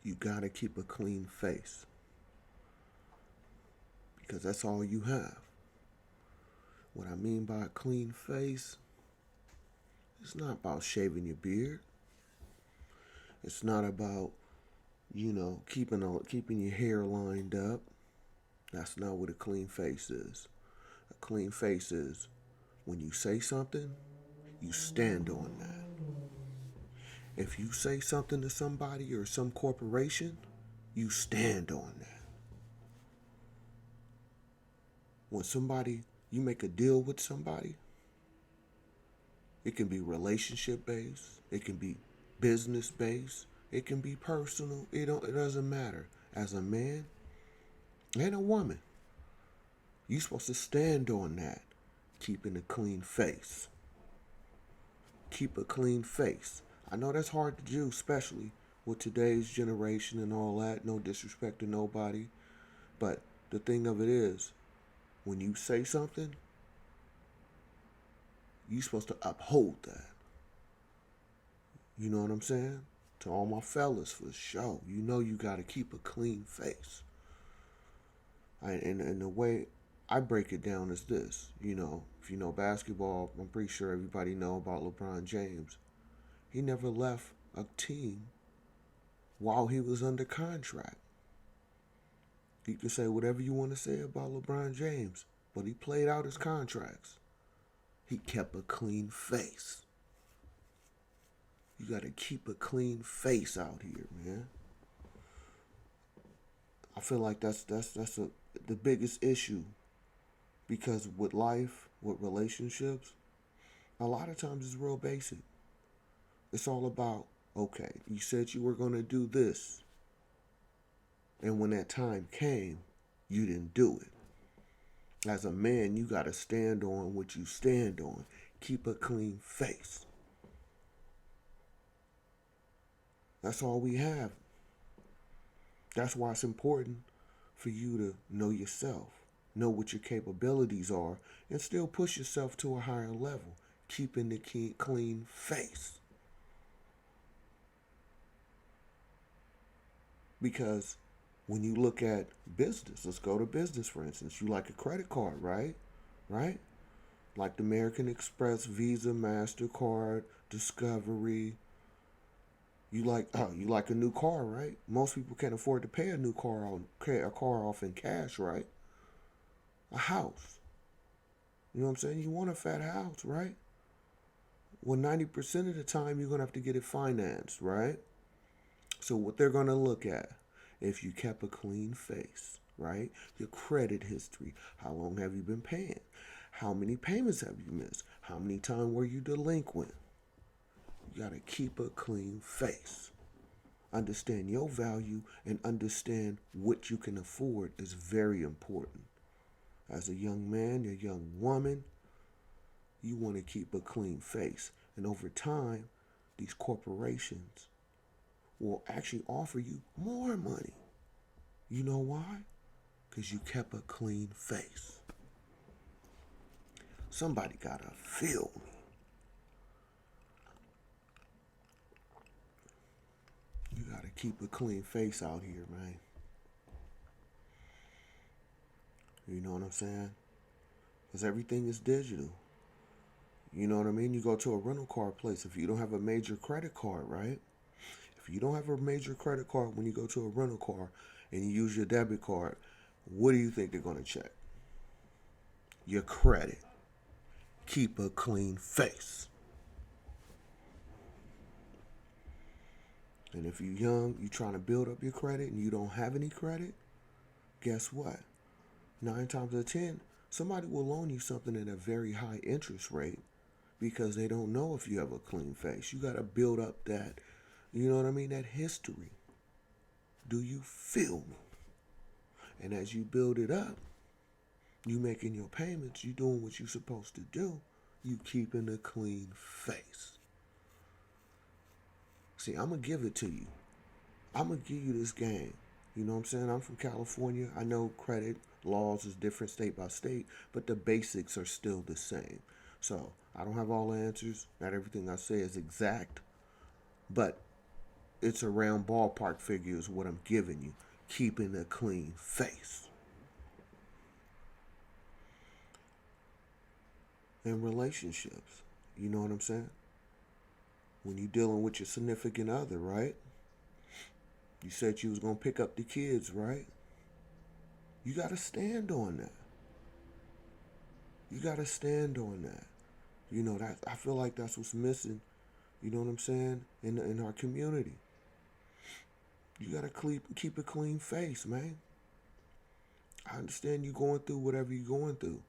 You gotta keep a clean face because that's all you have. What I mean by a clean face, it's not about shaving your beard. It's not about, keeping your hair lined up. That's not what a clean face is. A clean face is when you say something, you stand on that. If you say something to somebody or some corporation, you stand on that. When you make a deal with somebody, it can be relationship based, it can be business based, it can be personal. It doesn't matter. As a man and a woman, you're supposed to stand on that, keeping a clean face. Keep a clean face. I know that's hard to do, especially with today's generation and all that. No disrespect to nobody. But the thing of it is, when you say something, you're supposed to uphold that. You know what I'm saying? To all my fellas, for sure. You got to keep a clean face. And the way I break it down is this. If you know basketball, I'm pretty sure everybody know about LeBron James. He never left a team while he was under contract. You can say whatever you want to say about LeBron James, but he played out his contracts. He kept a clean face. You got to keep a clean face out here, man. I feel like that's the biggest issue, because with life, with relationships, a lot of times it's real basic. It's all about, okay, you said you were going to do this, and when that time came, you didn't do it. As a man, you got to stand on what you stand on. Keep a clean face. That's all we have. That's why it's important for you to know yourself, know what your capabilities are, and still push yourself to a higher level, keeping the clean face. Because when you look at business, let's go to business, for instance. You like a credit card, right? Right? Like the American Express, Visa, MasterCard, Discovery. You like a new car, right? Most people can't afford to pay a car off in cash, right? A house. You know what I'm saying? You want a fat house, right? Well, 90% of the time you're gonna have to get it financed, right? So what they're gonna look at, if you kept a clean face, right? Your credit history. How long have you been paying? How many payments have you missed? How many times were you delinquent? You gotta keep a clean face. Understand your value and understand what you can afford is very important. As a young man, a young woman, you want to keep a clean face. And over time, these corporations will actually offer you more money. You know why? Because you kept a clean face. Somebody gotta feel me. You gotta keep a clean face out here, man. You know what I'm saying? Because everything is digital. You know what I mean? You go to a rental car place. If you don't have a major credit card, right? If you don't have a major credit card when you go to a rental car and you use your debit card, what do you think they're going to check? Your credit. Keep a clean face. And if you're young, you're trying to build up your credit and you don't have any credit, guess what? 9 times out of 10, somebody will loan you something at a very high interest rate because they don't know if you have a clean face. You got to build up that, you know what I mean, that history. Do you feel me? And as you build it up, you making your payments, you doing what you're supposed to do, you keeping a clean face. See, I'm going to give it to you. I'm going to give you this game. You know what I'm saying? I'm from California. I know credit laws is different state by state, but the basics are still the same. So I don't have all the answers. Not everything I say is exact. But It's a round ballpark figure is what I'm giving you. Keeping a clean face. In relationships. You know what I'm saying? When you dealing with your significant other, right? You said you was gonna pick up the kids, right? You gotta stand on that. You gotta stand on that. You know that I feel like that's what's missing. You know what I'm saying? In our community, you gotta keep a clean face, man. I understand you going through whatever you're going through,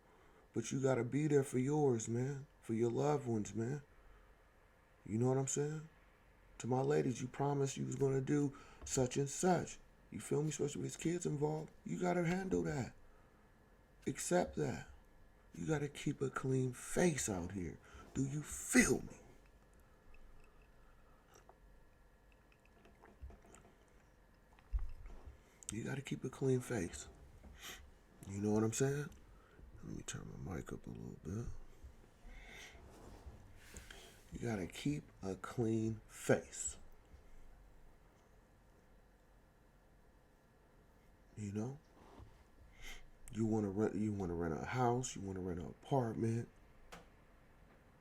but you gotta be there for yours, man. For your loved ones, man. You know what I'm saying? To my ladies, you promised you was gonna do such and such. You feel me? Especially with kids involved, you gotta handle that. Accept that. You gotta keep a clean face out here. Do you feel me? You gotta keep a clean face. You know what I'm saying? Let me turn my mic up a little bit. You gotta keep a clean face. You know? You wanna rent a house, you wanna rent an apartment.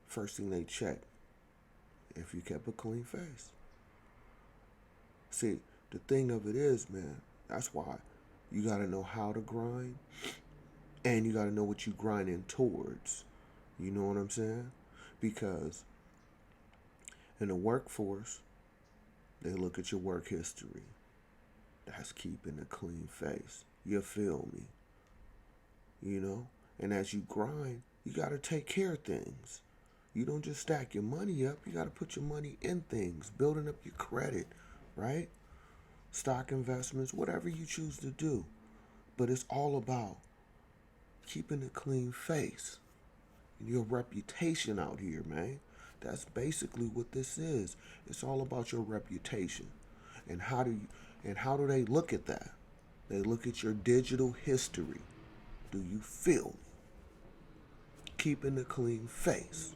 First thing they check, if you kept a clean face. See, the thing of it is, man, that's why you gotta know how to grind and you gotta know what you grinding towards. You know what I'm saying? Because in the workforce, they look at your work history. That's keeping a clean face. You feel me? You know? And as you grind, you gotta take care of things. You don't just stack your money up. You gotta put your money in things, building up your credit, right? Stock investments, whatever you choose to do. But it's all about keeping a clean face. Your reputation out here, man. That's basically what this is. It's all about your reputation. And how do they look at that? They look at your digital history. Do you feel me? Keeping a clean face.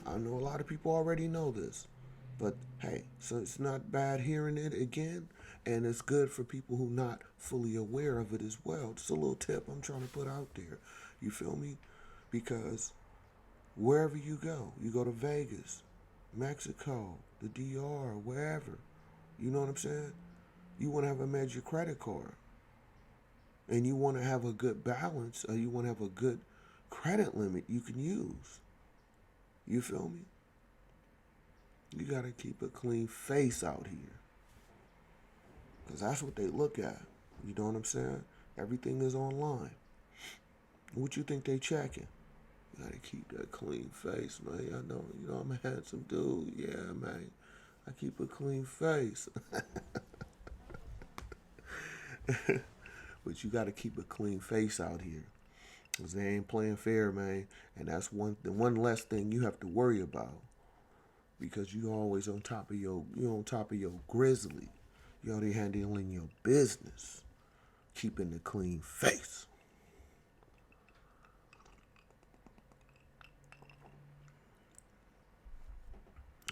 I know a lot of people already know this. But hey, so it's not bad hearing it again, and it's good for people who not fully aware of it as well. Just a little tip I'm trying to put out there. You feel me? Because wherever you go to Vegas, Mexico, the DR, wherever. You know what I'm saying? You want to have a major credit card, and you want to have a good balance, or you want to have a good credit limit you can use. You feel me? You got to keep a clean face out here. Because that's what they look at. You know what I'm saying? Everything is online. What you think they checking? You got to keep that clean face, man. I'm a handsome dude. Yeah, man. I keep a clean face. But you got to keep a clean face out here. Because they ain't playing fair, man. And that's the one less thing you have to worry about. Because you on top of your grizzly. You already handling your business. Keeping a clean face.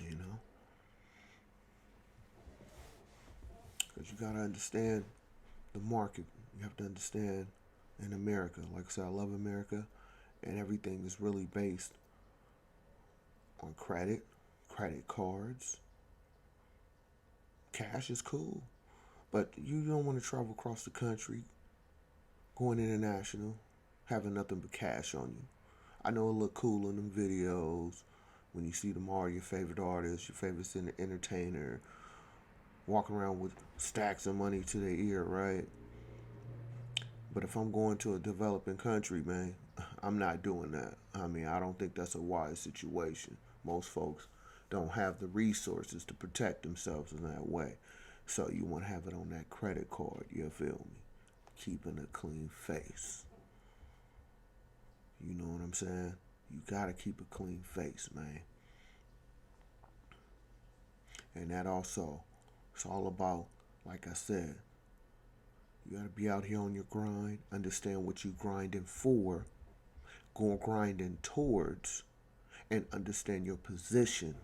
You know? Because you got to understand the market. You have to understand in America. Like I said, I love America. And everything is really based on credit cards. Cash is cool. But you don't want to travel across the country, going international, having nothing but cash on you. I know it look cool in them videos when you see them all your favorite artists, your favorite entertainer, walking around with stacks of money to their ear, right? But if I'm going to a developing country, man, I'm not doing that. I mean, I don't think that's a wise situation. Most folks don't have the resources to protect themselves in that way. So you want to have it on that credit card, you feel me? Keeping a clean face. You know what I'm saying? You gotta keep a clean face, man. And that also, it's all about, like I said, you gotta be out here on your grind, understand what you grinding for, going grinding towards, and understand your position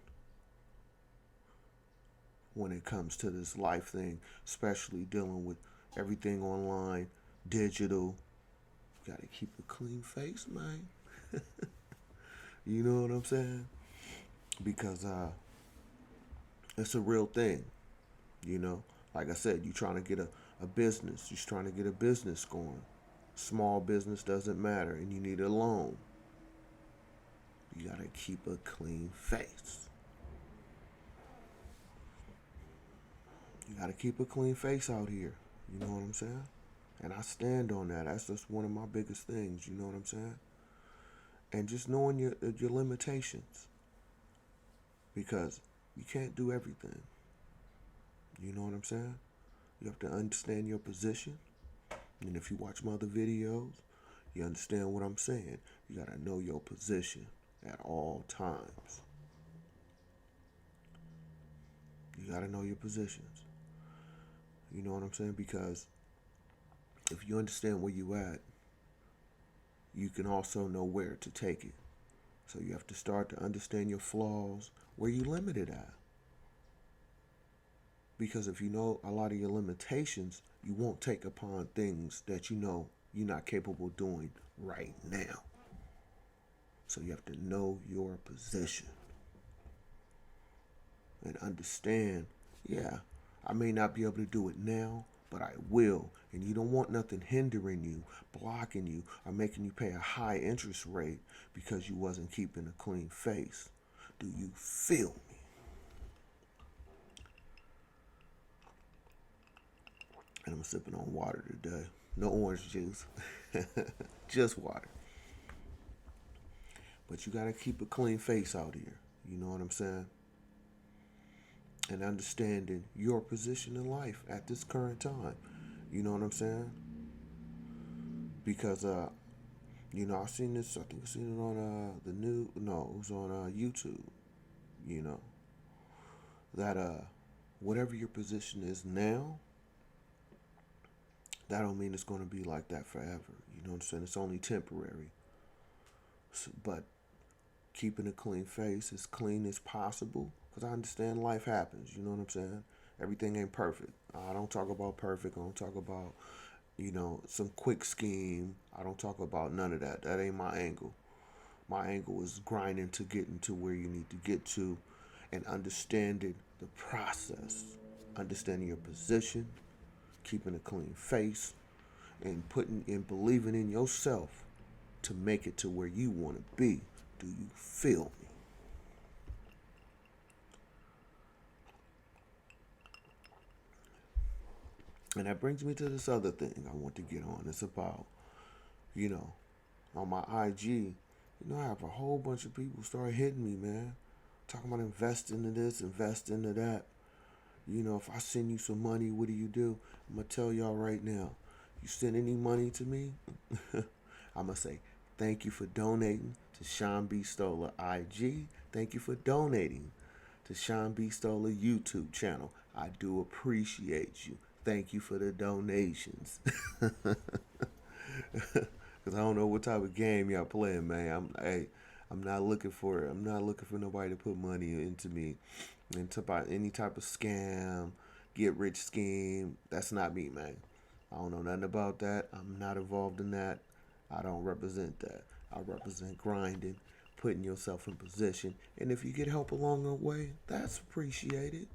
when it comes to this life thing, especially dealing with everything online, digital. You gotta keep a clean face, man. You know what I'm saying? Because it's a real thing. You know, like I said, you trying to get a business. You're trying to get a business going. Small business doesn't matter, and you need a loan. You gotta keep a clean face. You gotta keep a clean face out here. You know what I'm saying? And I stand on that. That's just one of my biggest things. You know what I'm saying? And just knowing your limitations, because you can't do everything. You know what I'm saying? You have to understand your position. And if you watch my other videos, you understand what I'm saying. You gotta know your position at all times. You gotta know your positions. You know what I'm saying? Because if you understand where you at, you can also know where to take it. So you have to start to understand your flaws, where you limited at. Because if you know a lot of your limitations, you won't take upon things that you know you're not capable of doing right now. So you have to know your position and understand, yeah, I may not be able to do it now, but I will. And you don't want nothing hindering you, blocking you, or making you pay a high interest rate because you wasn't keeping a clean face. Do you feel me? And I'm sipping on water today. No orange juice, just water. But you gotta keep a clean face out here. You know what I'm saying? And understanding your position in life at this current time. You know what I'm saying? Because I seen this. I think I seen it on the new. No, it was on YouTube. You know that whatever your position is now, that don't mean it's going to be like that forever. You know what I'm saying? It's only temporary. But keeping a clean face, as clean as possible, because I understand life happens. You know what I'm saying? Everything ain't perfect. I don't talk about perfect. I don't talk about some quick scheme. I don't talk about none of that. That ain't my angle. My angle is grinding to getting to where you need to get to and understanding the process, understanding your position, keeping a clean face, and putting and believing in yourself to make it to where you want to be. Do you feel me? And that brings me to this other thing I want to get on. It's about, you know, on my IG, I have a whole bunch of people start hitting me, man. Talking about investing in this, investing in that. If I send you some money, what do? I'm going to tell y'all right now. You send any money to me, I'm going to say, thank you for donating to Sean B. Stoller IG. Thank you for donating to Sean B. Stoller YouTube channel. I do appreciate you. Thank you for the donations. Because I don't know what type of game y'all playing, man. I'm not looking for it. I'm not looking for nobody to put money into me into about any type of scam, get rich scheme. That's not me, man. I don't know nothing about that. I'm not involved in that. I don't represent that. I represent grinding, putting yourself in position. And if you get help along the way, that's appreciated.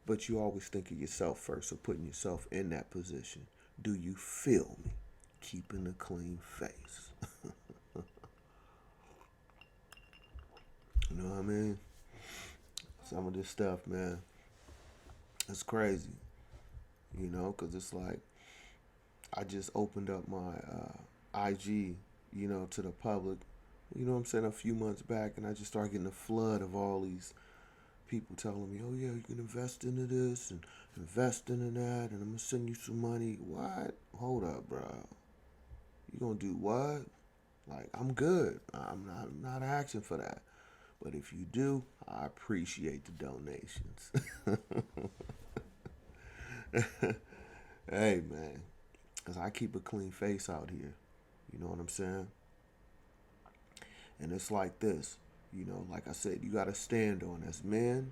But you always think of yourself first, so putting yourself in that position. Do you feel me? Keeping a clean face. You know what I mean? Some of this stuff, man, it's crazy. Because it's like I just opened up my IG, to the public, what I'm saying, a few months back, and I just started getting a flood of all these people telling me, oh, yeah, you can invest into this and invest into that, and I'm going to send you some money. What? Hold up, bro. You going to do what? Like, I'm good. I'm not asking for that. But if you do, I appreciate the donations. Hey, man. Because I keep a clean face out here. You know what I'm saying? And it's like this. Like I said, you got to stand on as men.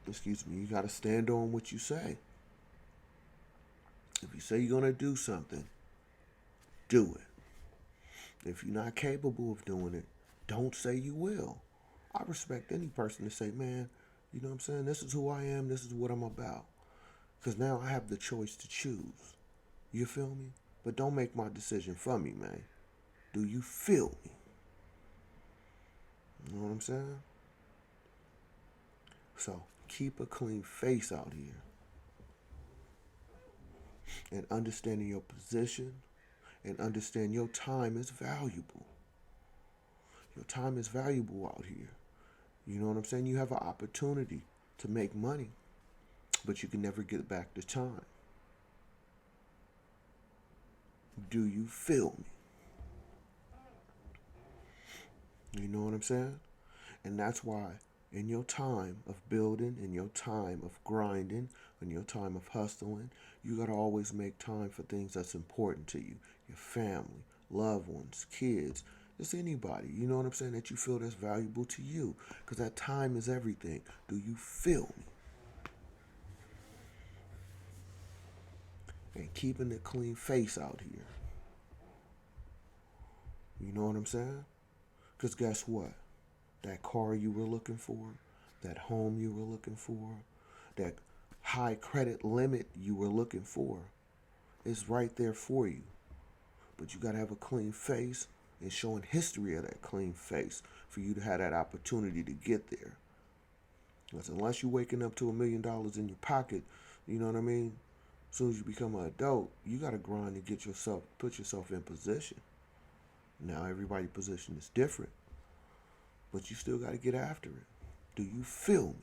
Excuse me. You got to stand on what you say. If you say you're going to do something, do it. If you're not capable of doing it, don't say you will. I respect any person to say, man, you know what I'm saying? This is who I am. This is what I'm about. Because now I have the choice to choose. You feel me? But don't make my decision for me, man. Do you feel me? You know what I'm saying? So keep a clean face out here. And understanding your position and understand your time is valuable. Your time is valuable out here. You know what I'm saying? You have an opportunity to make money, but you can never get back the time. Do you feel me? You know what I'm saying? And that's why in your time of building, in your time of grinding, in your time of hustling, you got to always make time for things that's important to you. Your family, loved ones, kids, just anybody, you know what I'm saying, that you feel that's valuable to you. Because that time is everything. Do you feel me? And keeping a clean face out here. You know what I'm saying? Because guess what? That car you were looking for, that home you were looking for, that high credit limit you were looking for is right there for you. But you got to have a clean face and showing history of that clean face for you to have that opportunity to get there. Because unless you're waking up to $1 million in your pocket, you know what I mean? As soon as you become an adult, you got to grind to put yourself in position. Now everybody's position is different, but you still got to get after it. Do you feel me?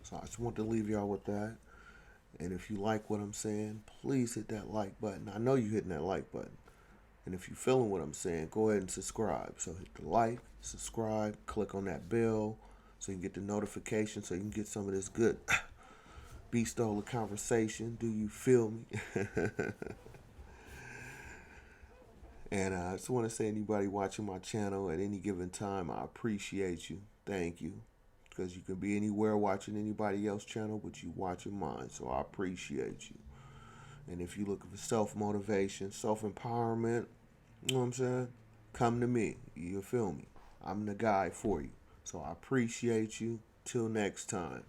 So I just want to leave y'all with that. And if you like what I'm saying, please hit that like button. I know you're hitting that like button. And if you're feeling what I'm saying, go ahead and subscribe. So hit the like, subscribe, click on that bell so you can get the notification so you can get some of this good B-Stola conversation. Do you feel me? And I just want to say, anybody watching my channel at any given time, I appreciate you. Thank you. Because you can be anywhere watching anybody else's channel, but you watching mine. So I appreciate you. And if you're looking for self-motivation, self-empowerment, you know what I'm saying? Come to me. You feel me? I'm the guy for you. So I appreciate you. Till next time.